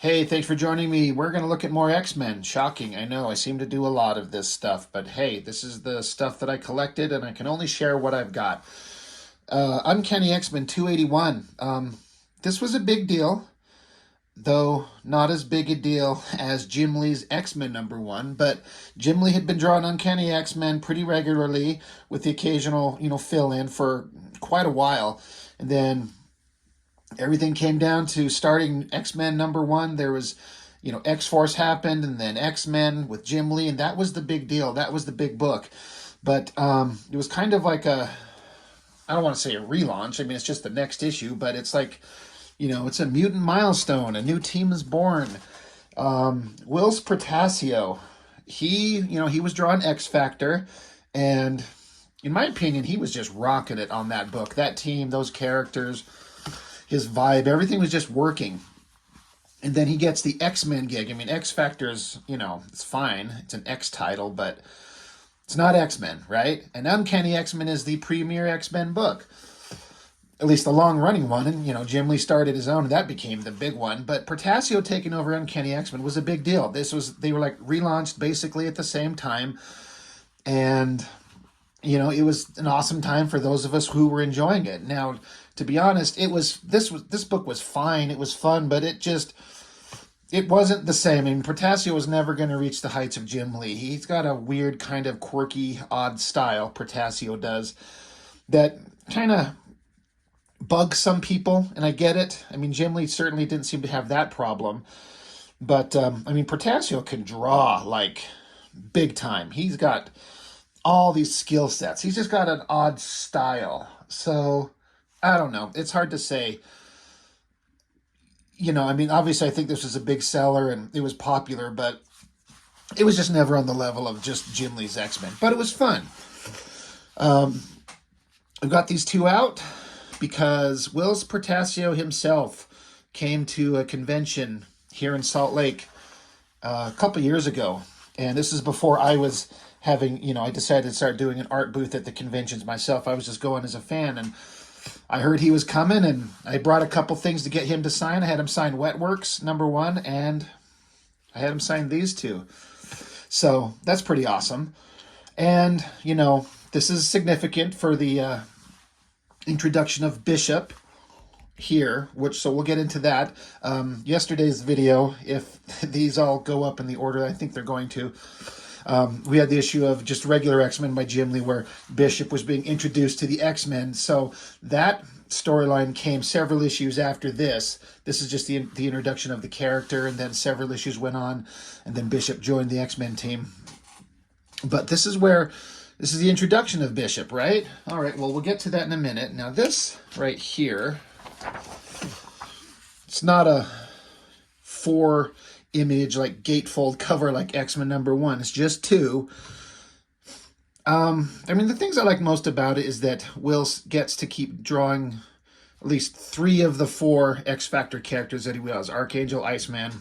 Hey, thanks for joining me. We're going to look at more X-Men. Shocking, I know. I seem to do a lot of this stuff, but hey, this is the stuff that I collected, and I can only share what I've got. Uncanny X-Men 281. This was a big deal, though not as big a deal as Jim Lee's X-Men #1, but Jim Lee had been drawing Uncanny X-Men pretty regularly with the occasional, fill-in for quite a while. And then everything came down to starting X-Men #1. There was, X-Force happened, and then X-Men with Jim Lee, and that was the big deal. That was the big book. But it was kind of like I don't want to say a relaunch. I mean, it's just the next issue, but it's like, it's a mutant milestone. A new team is born. Whilce Portacio, he was drawing X Factor, and in my opinion, he was just rocking it on that book. That team, those characters, his vibe, everything was just working. And then he gets the X-Men gig. I mean, X Factor's, it's fine. It's an X title, but it's not X-Men, right? And Uncanny X-Men is the premier X-Men book. At least the long-running one. And, Jim Lee started his own, and that became the big one. But Portacio taking over Uncanny X-Men was a big deal. They were like relaunched basically at the same time. And it was an awesome time for those of us who were enjoying it. Now, to be honest, this book was fine. It was fun, but it wasn't the same. I mean, Portacio was never going to reach the heights of Jim Lee. He's got a weird kind of quirky, odd style, Portacio does, that kind of bugs some people, and I get it. I mean, Jim Lee certainly didn't seem to have that problem. But, Portacio can draw, like, big time. He's got all these skill sets. He's just got an odd style. So, I don't know. It's hard to say. Obviously I think this was a big seller and it was popular, but it was just never on the level of just Jim Lee's X-Men. But it was fun. I've got these two out because Whilce Portacio himself came to a convention here in Salt Lake a couple years ago. And this is before I was having, I decided to start doing an art booth at the conventions myself. I was just going as a fan, and I heard he was coming, and I brought a couple things to get him to sign. I had him sign Wetworks #1, and I had him sign these two. So that's pretty awesome. And, this is significant for the introduction of Bishop here, so we'll get into that. Yesterday's video, if these all go up in the order I think they're going to, we had the issue of just regular X-Men by Jim Lee where Bishop was being introduced to the X-Men. So that storyline came several issues after this. This is just the introduction of the character, and then several issues went on, and then Bishop joined the X-Men team. But this is the introduction of Bishop, right? All right, well, we'll get to that in a minute. Now this right here, it's not a 4-image like gatefold cover like X-Men #1. It's just 2. The things I like most about it is that Whilce gets to keep drawing at least 3 of the 4 X Factor characters that he was: Archangel, Iceman,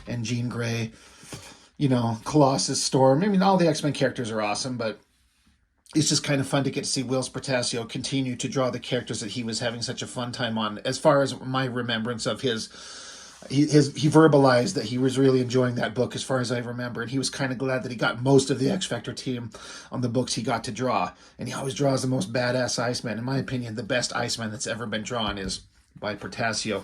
and Jean Grey. Colossus, Storm. All the X-Men characters are awesome, but it's just kind of fun to get to see Whilce Portacio continue to draw the characters that he was having such a fun time on. As far as my remembrance of he verbalized that he was really enjoying that book as far as I remember, and he was kind of glad that he got most of the X Factor team on the books he got to draw. And he always draws the most badass Iceman. In my opinion, the best Iceman that's ever been drawn is by Portacio.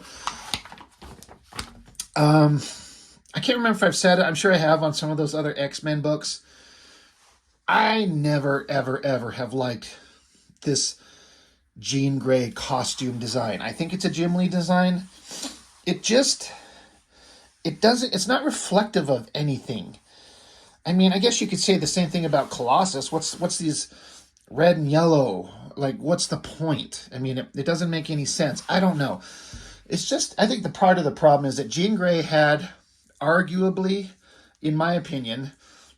I can't remember if I've said it. I'm sure I have on some of those other X-Men books. I never, ever, ever have liked this Jean Grey costume design. I think it's a Jim Lee design. It's not reflective of anything. I guess you could say the same thing about Colossus. What's these red and yellow? Like, what's the point? It doesn't make any sense. I don't know. It's just, I think the part of the problem is that Jean Grey had, arguably, in my opinion,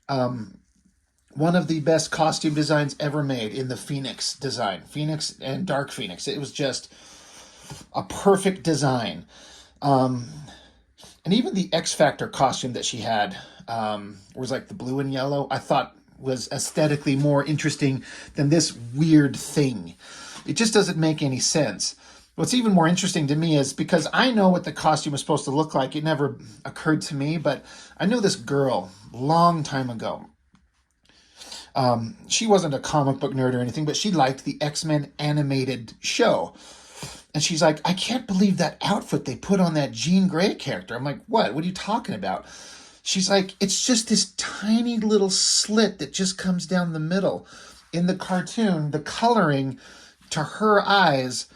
one of the best costume designs ever made in the Phoenix design. Phoenix and Dark Phoenix. It was just a perfect design. And even the X Factor costume that she had was like the blue and yellow. I thought was aesthetically more interesting than this weird thing. It just doesn't make any sense. What's even more interesting to me is because I know what the costume is supposed to look like. It never occurred to me, but I knew this girl long time ago. She wasn't a comic book nerd or anything, but she liked the X-Men animated show. And she's like, I can't believe that outfit they put on that Jean Grey character. I'm like, what? What are you talking about? She's like, it's just this tiny little slit that just comes down the middle. In the cartoon, the coloring to her eyes,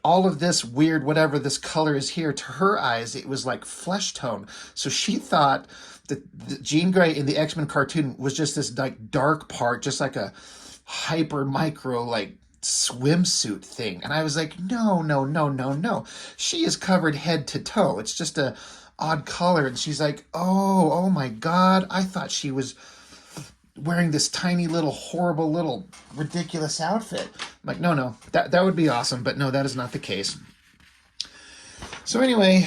all of this weird, whatever this color is here, to her eyes, it was like flesh tone. So she thought that the Jean Grey in the X-Men cartoon was just this like dark part, just like a hyper micro like swimsuit thing. And I was like, no, no, no, no, no. She is covered head to toe. It's just a odd color. And she's like, oh my God. I thought she was wearing this tiny little horrible little ridiculous outfit. I'm like, no, that would be awesome, but no, that is not the case. So anyway,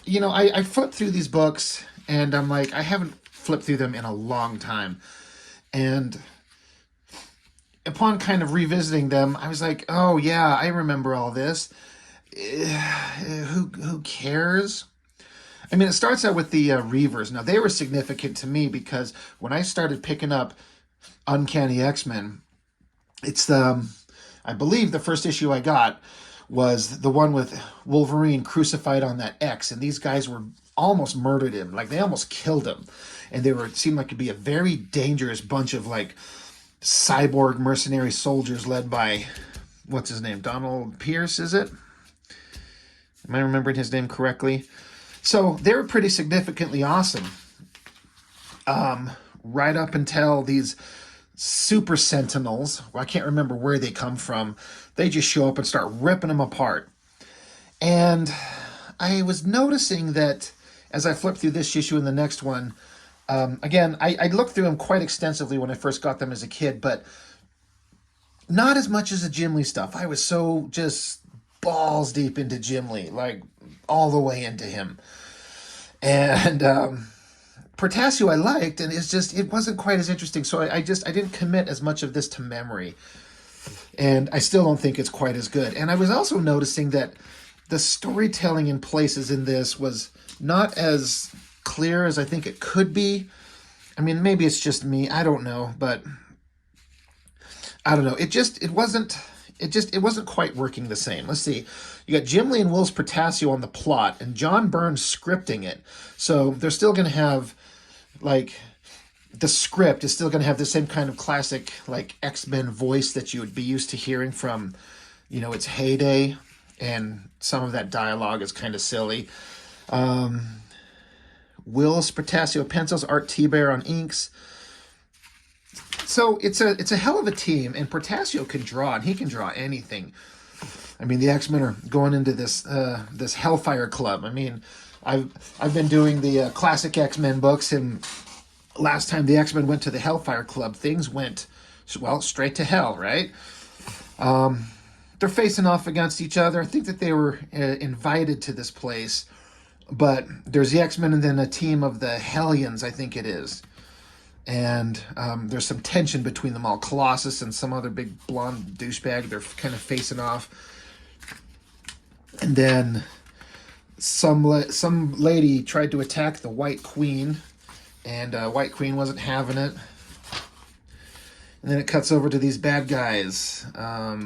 I flipped through these books and I'm like, I haven't flipped through them in a long time. And upon kind of revisiting them, I was like, oh yeah, I remember all this. Who cares? I mean, it starts out with the Reavers. Now, they were significant to me because when I started picking up Uncanny X-Men, it's I believe the first issue I got was the one with Wolverine crucified on that X, and these guys were almost murdered him. Like, they almost killed him. And it seemed like it'd be a very dangerous bunch of, like, cyborg mercenary soldiers led by, what's his name? Donald Pierce, is it? Am I remembering his name correctly? So they were pretty significantly awesome. Right up until these super sentinels, well, I can't remember where they come from, they just show up and start ripping them apart. And I was noticing that as I flipped through this issue and the next one, again, I looked through them quite extensively when I first got them as a kid, but not as much as the Jim Lee stuff. I was so just balls deep into Jim Lee, like all the way into him. And Portacio I liked, and it wasn't quite as interesting. So I didn't commit as much of this to memory. And I still don't think it's quite as good. And I was also noticing that the storytelling in places in this was not as clear as I think it could be. I mean, maybe it's just me. I don't know, but I don't know. It wasn't quite working the same. Let's see. You got Jim Lee and Whilce Portacio on the plot, and John Byrne scripting it. So they're still going to have, like, the script is still going to have the same kind of classic, like, X-Men voice that you would be used to hearing from, its heyday, and some of that dialogue is kind of silly. Whilce Portacio pencils, Art T-Bear on inks. So it's a hell of a team, and Portacio can draw, and he can draw anything. I mean, the X-Men are going into this Hellfire Club. I mean, I've been doing the classic X-Men books, and last time the X-Men went to the Hellfire Club, things went, well, straight to hell, right? They're facing off against each other. I think that they were invited to this place, but there's the X-Men and then a team of the Hellions, I think it is. And there's some tension between them all. Colossus and some other big blonde douchebag, they're kind of facing off. And then some lady tried to attack the White Queen, and White Queen wasn't having it. And then it cuts over to these bad guys. I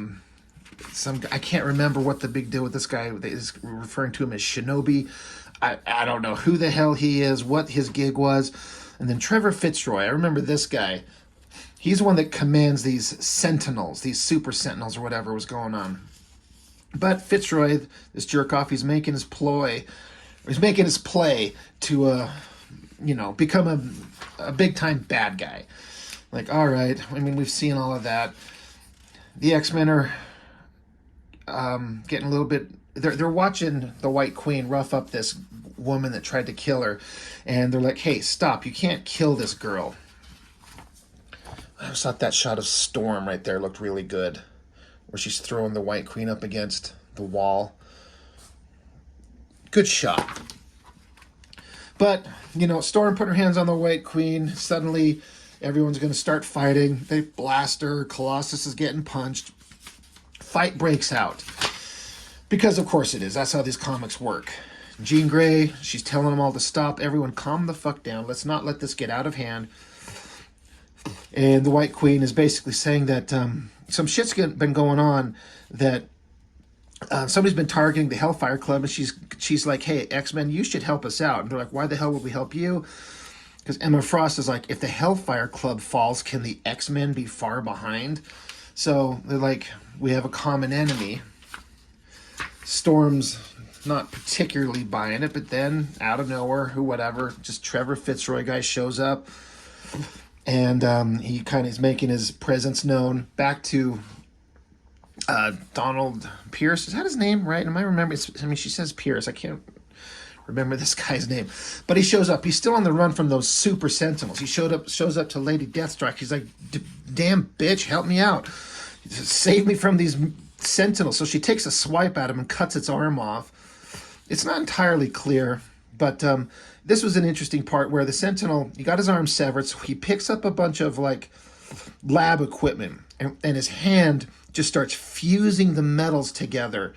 can't remember what the big deal with this guy is, referring to him as Shinobi. I don't know who the hell he is, what his gig was. And then Trevor Fitzroy, I remember this guy. He's the one that commands these sentinels, these super sentinels or whatever was going on. But Fitzroy, this jerk-off, he's making his play to, become a big-time bad guy. Like, all right, I mean, we've seen all of that. The X-Men are getting a little bit... They're watching the White Queen rough up this woman that tried to kill her, and they're like, hey, stop, you can't kill this girl. I just thought that shot of Storm right there looked really good, where she's throwing the White Queen up against the wall. Good shot. But, Storm put her hands on the White Queen. Suddenly, everyone's going to start fighting. They blast her. Colossus is getting punched. Fight breaks out. Because of course it is. That's how these comics work. Jean Grey, she's telling them all to stop. Everyone calm the fuck down. Let's not let this get out of hand. And the White Queen is basically saying that some shit's been going on, that somebody's been targeting the Hellfire Club, and she's like, hey, X-Men, you should help us out. And they're like, why the hell would we help you? Because Emma Frost is like, if the Hellfire Club falls, can the X-Men be far behind? So they're like, we have a common enemy. Storm's not particularly buying it, but then out of nowhere, whatever, just Trevor Fitzroy guy shows up, and he kind of is making his presence known back to Donald Pierce. Is that his name, right? Am I remembering? She says Pierce. I can't remember this guy's name. But he shows up. He's still on the run from those super sentinels. He shows up to Lady Deathstrike. He's like, damn bitch, help me out. Save me from these sentinels. So she takes a swipe at him and cuts its arm off. It's not entirely clear, but this was an interesting part where the sentinel, he got his arm severed, so he picks up a bunch of like lab equipment, and his hand just starts fusing the metals together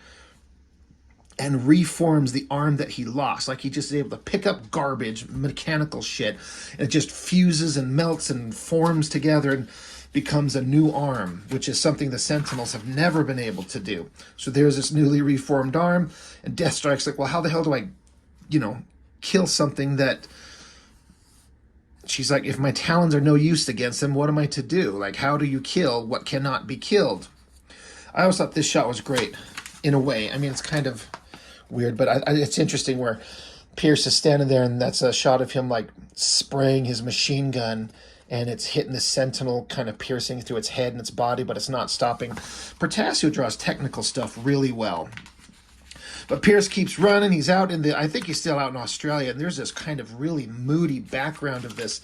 and reforms the arm that he lost. Like he just is able to pick up garbage, mechanical shit, and it just fuses and melts and forms together and becomes a new arm, which is something the Sentinels have never been able to do. So there's this newly reformed arm, and Deathstrike's like, well, how the hell do I, kill something that... She's like, if my talons are no use against them, what am I to do? Like, how do you kill what cannot be killed? I always thought this shot was great, in a way. I mean, it's kind of weird, but it's interesting where Pierce is standing there, and that's a shot of him, like, spraying his machine gun, and it's hitting the Sentinel, kind of piercing through its head and its body, but it's not stopping. Portacio draws technical stuff really well. But Pierce keeps running. He's out I think he's still out in Australia, and there's this kind of really moody background of this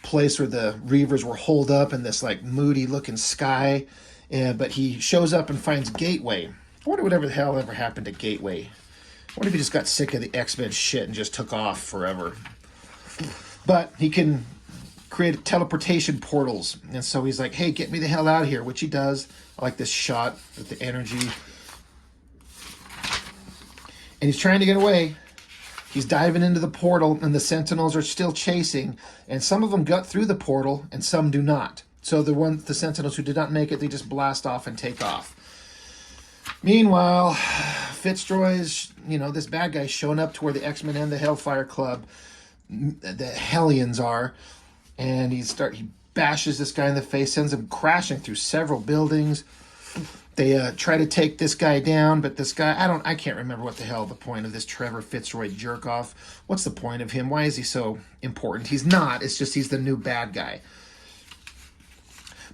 place where the Reavers were holed up in this, like, moody-looking sky. But he shows up and finds Gateway. I wonder whatever the hell ever happened to Gateway. I wonder if he just got sick of the X-Men shit and just took off forever. But he can create teleportation portals, and so he's like, hey, get me the hell out of here, which he does. I like this shot with the energy. And he's trying to get away. He's diving into the portal, and the Sentinels are still chasing, and some of them gut through the portal, and some do not. So the Sentinels who did not make it, they just blast off and take off. Meanwhile, Fitzroy's, this bad guy showing up to where the X-Men and the Hellfire Club, the Hellions are, and he bashes this guy in the face, sends him crashing through several buildings. They try to take this guy down, but this guy, I can't remember what the hell the point of this Trevor Fitzroy jerk-off. What's the point of him? Why is he so important? He's not. It's just he's the new bad guy.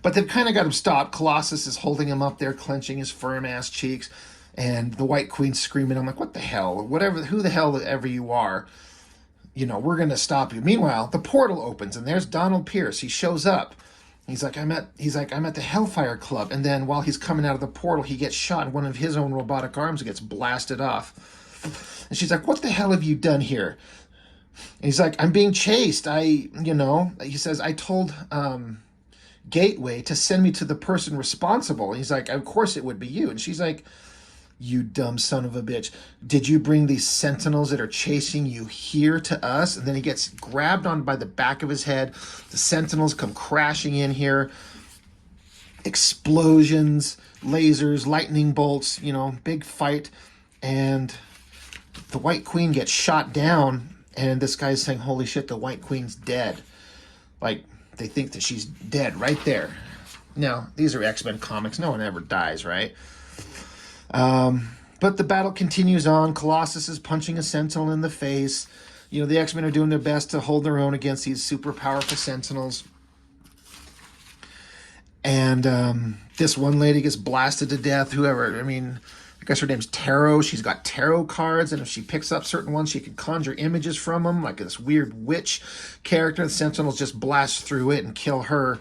But they've kind of got him stopped. Colossus is holding him up there, clenching his firm-ass cheeks, and the White Queen's screaming. I'm like, what the hell? Who the hell ever you are, we're going to stop you. Meanwhile, the portal opens, and there's Donald Pierce. He shows up. He's like, I'm at the Hellfire Club. And then while he's coming out of the portal, he gets shot, and one of his own robotic arms gets blasted off. And she's like, what the hell have you done here? And he's like, I'm being chased. He says, I told Gateway to send me to the person responsible. And he's like, of course it would be you. And she's like, you dumb son of a bitch. Did you bring these Sentinels that are chasing you here to us? And then he gets grabbed on by the back of his head. The Sentinels come crashing in here. Explosions, lasers, lightning bolts, big fight. And the White Queen gets shot down. And this guy's saying, holy shit, the White Queen's dead. Like, they think that she's dead right there. Now, these are X-Men comics. No one ever dies, right? But the battle continues on. Colossus is punching a Sentinel in the face. The X-Men are doing their best to hold their own against these super powerful Sentinels. And this one lady gets blasted to death. I guess her name's Tarot. She's got tarot cards, and if she picks up certain ones, she can conjure images from them, like this weird witch character. The Sentinels just blast through it and kill her.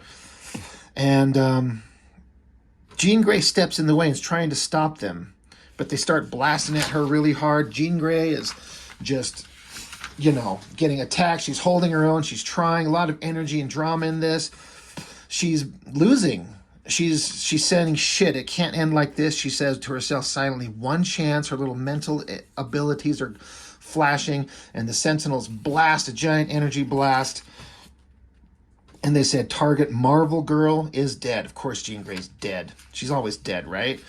And Jean Grey steps in the way and is trying to stop them, but they start blasting at her really hard. Jean Grey is just, getting attacked. She's holding her own. She's trying. A lot of energy and drama in this. She's losing. she's saying, shit, it can't end like this, she says to herself silently. One chance. Her little mental abilities are flashing, and the Sentinels blast a giant energy blast. And they said, target Marvel Girl is dead. Of course, Jean Grey's dead. She's always dead, right?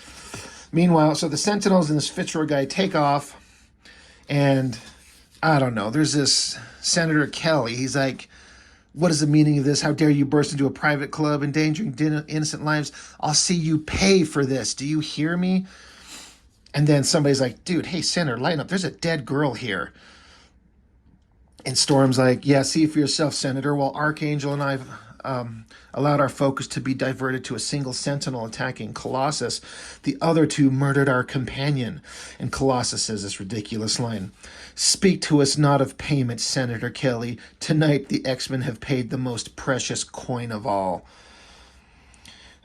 Meanwhile, so the Sentinels and this Fitzroy guy take off, and I don't know, there's this Senator Kelly. He's like, what is the meaning of this? How dare you burst into a private club, endangering innocent lives? I'll see you pay for this. Do you hear me? And then somebody's like, dude, hey, Senator, lighten up. There's a dead girl here. And Storm's like, yeah, see for yourself, Senator. While Archangel and I allowed our focus to be diverted to a single Sentinel attacking Colossus, the other two murdered our companion. And Colossus says this ridiculous line, speak to us not of payment, Senator Kelly. Tonight the X-Men have paid the most precious coin of all.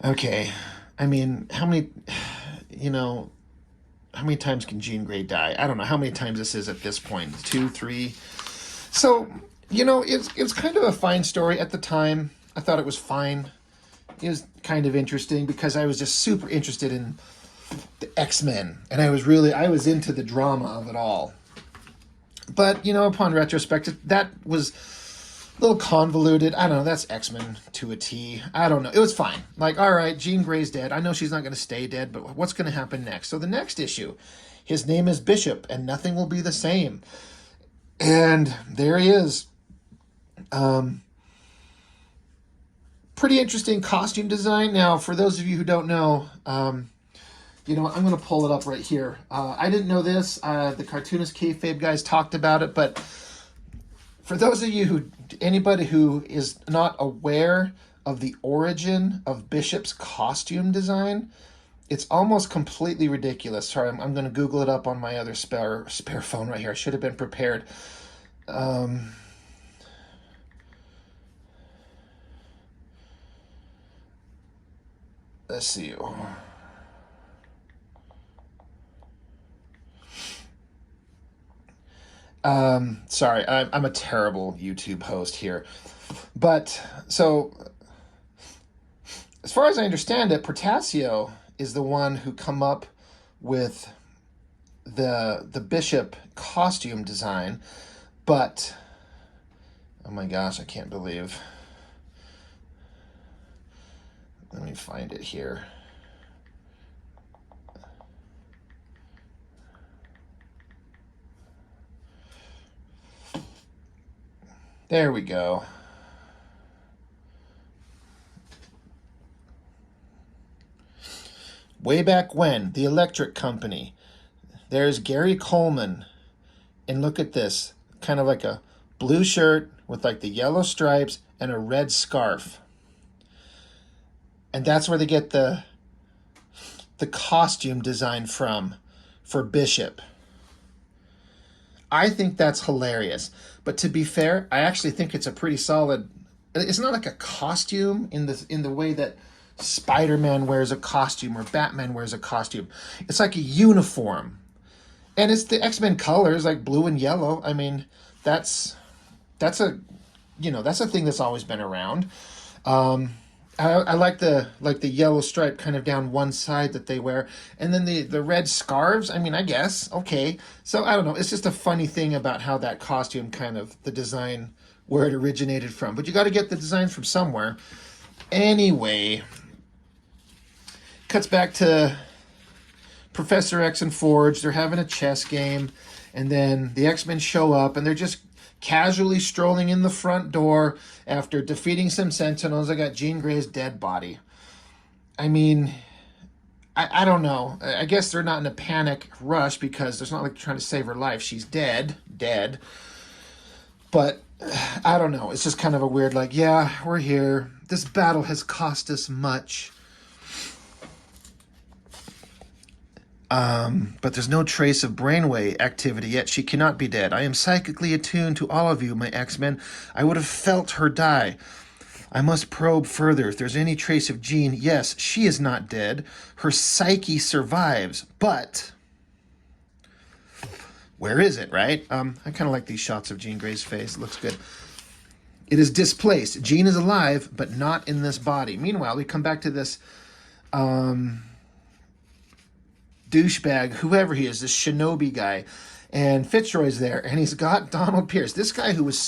Okay, I mean, how many times can Jean Grey die? I don't know how many times this is at this point. 2, 3... So, it's kind of a fine story at the time. I thought it was fine. It was kind of interesting because I was just super interested in the X-Men. And I was into the drama of it all. But, upon retrospect, that was a little convoluted. I don't know, that's X-Men to a T. I don't know. It was fine. Like, all right, Jean Grey's dead. I know she's not going to stay dead, but what's going to happen next? So the next issue, his name is Bishop, and nothing will be the same. And there he is. Pretty interesting costume design. Now, for those of you who don't know, I'm going to pull it up right here. I didn't know this. The cartoonist kayfabe guys talked about it, but for those of you anybody who is not aware of the origin of Bishop's costume design, it's almost completely ridiculous. Sorry, I'm going to Google it up on my other spare phone right here. I should have been prepared. Let's see. Sorry, I'm a terrible YouTube host here. But, so, as far as I understand it, Portacio is the one who come up with the Bishop costume design, but oh my gosh, I can't believe. Let me find it here. There we go. Way back when, the Electric Company. There's Gary Coleman. And look at this. Kind of like a blue shirt with like the yellow stripes and a red scarf. And that's where they get the costume design from for Bishop. I think that's hilarious. But to be fair, I actually think it's a pretty solid... It's not like a costume in the way that Spider-Man wears a costume or Batman wears a costume. It's like a uniform. And it's the X-Men colors, like blue and yellow. I mean, that's a thing that's always been around. I like the yellow stripe kind of down one side that they wear. And then the red scarves, I mean, I guess, okay. So, I don't know. It's just a funny thing about how that costume kind of, the design, where it originated from. But you got to get the design from somewhere. Anyway, cuts back to Professor X and Forge. They're having a chess game. And then the X-Men show up, and they're just casually strolling in the front door after defeating some Sentinels. I got Jean Grey's dead body. I mean, I don't know. I guess they're not in a panic rush because it's not like they're trying to save her life. She's dead. But I don't know. It's just kind of a weird, like, yeah, we're here. This battle has cost us much. But there's no trace of brainwave activity yet. She cannot be dead. I am psychically attuned to all of you, my X-Men. I would have felt her die. I must probe further. If there's any trace of Jean, yes, she is not dead. Her psyche survives, but where is it, right? I kind of like these shots of Jean Grey's face. It looks good. It is displaced. Jean is alive, but not in this body. Meanwhile, we come back to this douchebag, whoever he is, this shinobi guy, and Fitzroy's there, and he's got Donald Pierce, this guy who was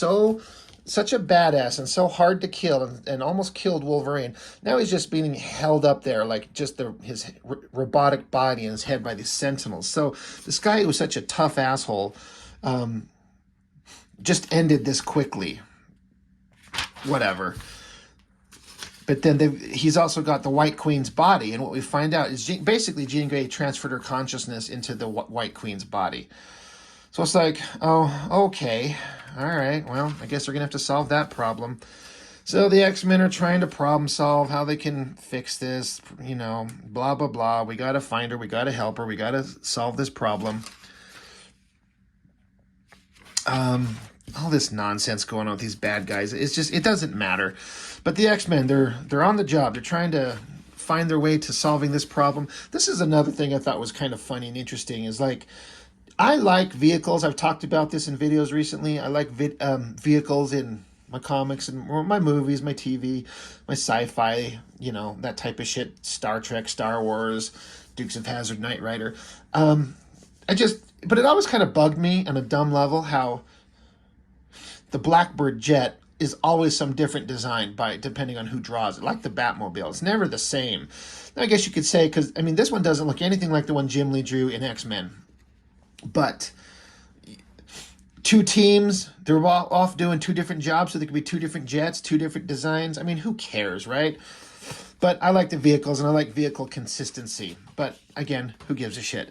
such a badass and so hard to kill and almost killed Wolverine. Now he's just being held up there like just his robotic body and his head by these sentinels. So this guy who was such a tough asshole just ended this quickly. Whatever. But then he's also got the White Queen's body, and what we find out is basically Jean Grey transferred her consciousness into the White Queen's body. So it's like, oh, okay, all right, well, I guess we're going to have to solve that problem. So the X-Men are trying to problem solve how they can fix this, you know, blah, blah, blah. We got to find her, we got to help her, we got to solve this problem. All this nonsense going on with these bad guys, it's just, it doesn't matter. But the X-Men, they're on the job. They're trying to find their way to solving this problem. This is another thing I thought was kind of funny and interesting, is like, I like vehicles. I've talked about this in videos recently. I like vehicles in my comics and my movies, my TV, my sci-fi, you know, that type of shit. Star Trek, Star Wars, Dukes of Hazzard, Knight Rider. But it always kind of bugged me on a dumb level how the Blackbird jet is always some different design depending on who draws it. Like the Batmobile, it's never the same. Now, I guess you could say, because I mean, this one doesn't look anything like the one Jim Lee drew in X-Men. But two teams, they're all off doing two different jobs, so there could be two different jets, two different designs. I mean, who cares, right? But I like the vehicles, and I like vehicle consistency. But again, who gives a shit?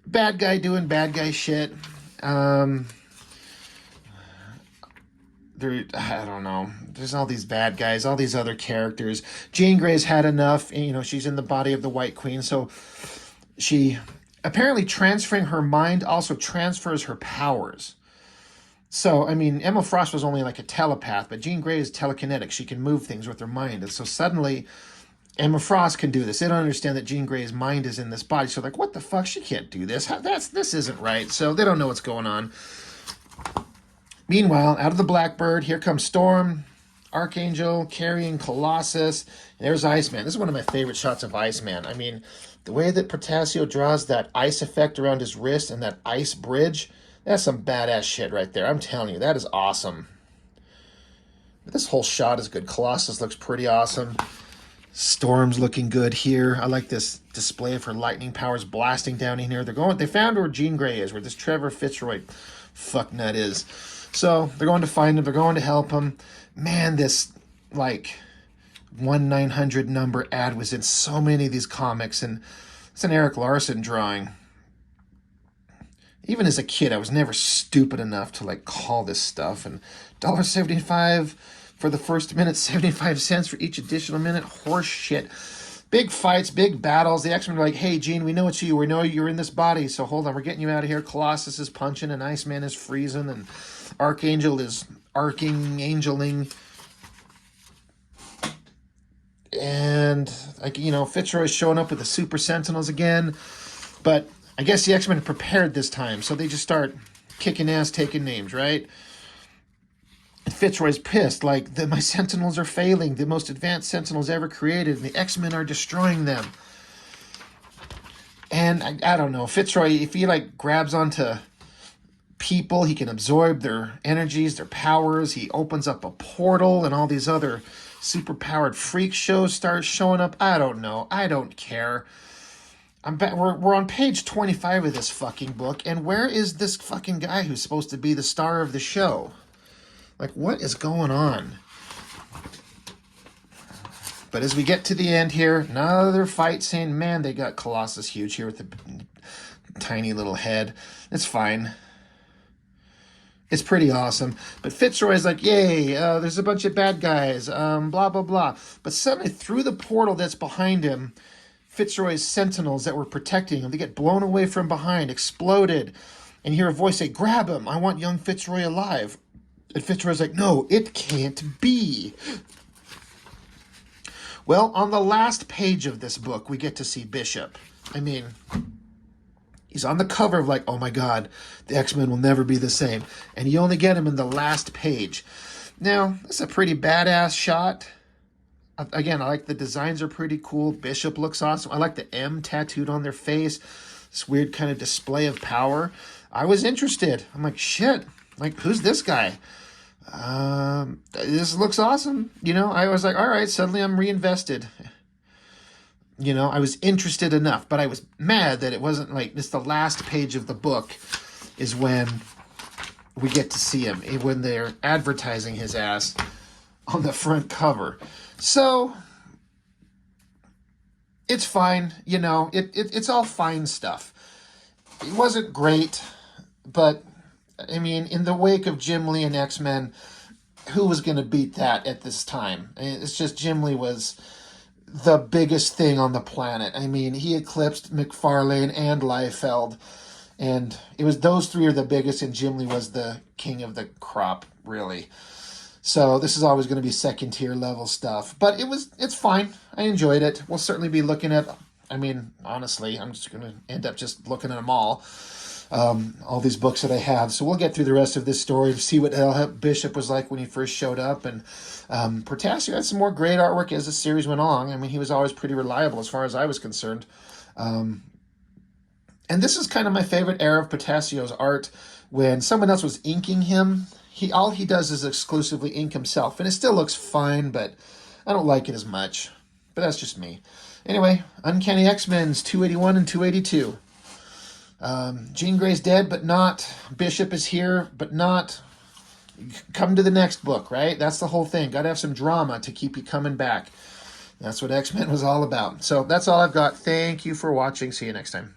Bad guy doing bad guy shit. I don't know. There's all these bad guys, all these other characters. Jean Grey's had enough. You know, she's in the body of the White Queen, so she apparently transferring her mind also transfers her powers. So, I mean, Emma Frost was only like a telepath, but Jean Grey is telekinetic. She can move things with her mind. And so suddenly, Emma Frost can do this. They don't understand that Jean Grey's mind is in this body. So like, what the fuck? She can't do this. This isn't right. So they don't know what's going on. Meanwhile, out of the Blackbird, here comes Storm, Archangel, carrying Colossus. And there's Iceman. This is one of my favorite shots of Iceman. I mean, the way that Portacio draws that ice effect around his wrist and that ice bridge, that's some badass shit right there. I'm telling you, that is awesome. This whole shot is good. Colossus looks pretty awesome. Storm's looking good here. I like this display of her lightning powers blasting down in here. They found where Jean Grey is, where this Trevor Fitzroy fucknut is. So they're going to find him. They're going to help him. Man, this like 1-900 number ad was in so many of these comics, and it's an Eric Larson drawing. Even as a kid, I was never stupid enough to like call this stuff. And $1.75 for the first minute, 75 cents for each additional minute. Horse shit. Big fights, big battles. The X-Men are like, hey, Jean, we know it's you. We know you're in this body, so hold on. We're getting you out of here. Colossus is punching, and Iceman is freezing, and Archangel is arcing-angeling. And, like, you know, Fitzroy's showing up with the Super Sentinels again. But I guess the X-Men are prepared this time, so they just start kicking ass, taking names, right? And Fitzroy's pissed, like, my Sentinels are failing, the most advanced Sentinels ever created, and the X-Men are destroying them. And I don't know, Fitzroy, if he, like, grabs onto people, he can absorb their energies, their powers. He opens up a portal, and all these other super-powered freak shows start showing up. I don't know. I don't care. We're on page 25 of this fucking book, and where is this fucking guy who's supposed to be the star of the show? Like, what is going on? But as we get to the end here, another fight saying, man, they got Colossus huge here with the tiny little head. It's fine. It's pretty awesome. But Fitzroy's like, yay, there's a bunch of bad guys, blah, blah, blah. But suddenly, through the portal that's behind him, Fitzroy's sentinels that were protecting him, they get blown away from behind, exploded. And you hear a voice say, grab him, I want young Fitzroy alive. And Fitzroy's like, no, it can't be. Well, on the last page of this book, we get to see Bishop. I mean, he's on the cover of like, oh my God, the X-Men will never be the same. And you only get him in the last page. Now, this is a pretty badass shot. Again, I like the designs are pretty cool. Bishop looks awesome. I like the M tattooed on their face. This weird kind of display of power. I was interested. I'm like, shit. Like, who's this guy? This looks awesome. You know, I was like, all right, suddenly I'm reinvested. You know, I was interested enough, but I was mad that it wasn't like this. The last page of the book is when we get to see him, when they're advertising his ass on the front cover. So it's fine. You know, it's all fine stuff. It wasn't great, but I mean, in the wake of Jim Lee and X-Men, who was going to beat that at this time? It's just Jim Lee was the biggest thing on the planet. I mean, he eclipsed McFarlane and Liefeld, and it was those three are the biggest, and Jim Lee was the king of the crop, really. So this is always going to be second tier level stuff, but it's fine. I enjoyed it. We'll certainly be looking at. I mean, honestly, I'm just going to end up just looking at them all these books that I have. So we'll get through the rest of this story to see what Bishop was like when he first showed up. And Portacio had some more great artwork as the series went along. I mean, he was always pretty reliable as far as I was concerned. And this is kind of my favorite era of Portacio's art. When someone else was inking him, all he does is exclusively ink himself. And it still looks fine, but I don't like it as much. But that's just me. Anyway, Uncanny X-Men's 281 and 282. Jean Grey's dead, but not. Bishop is here, but not. Come to the next book, right? That's the whole thing. Got to have some drama to keep you coming back. That's what X-Men was all about. So that's all I've got. Thank you for watching. See you next time.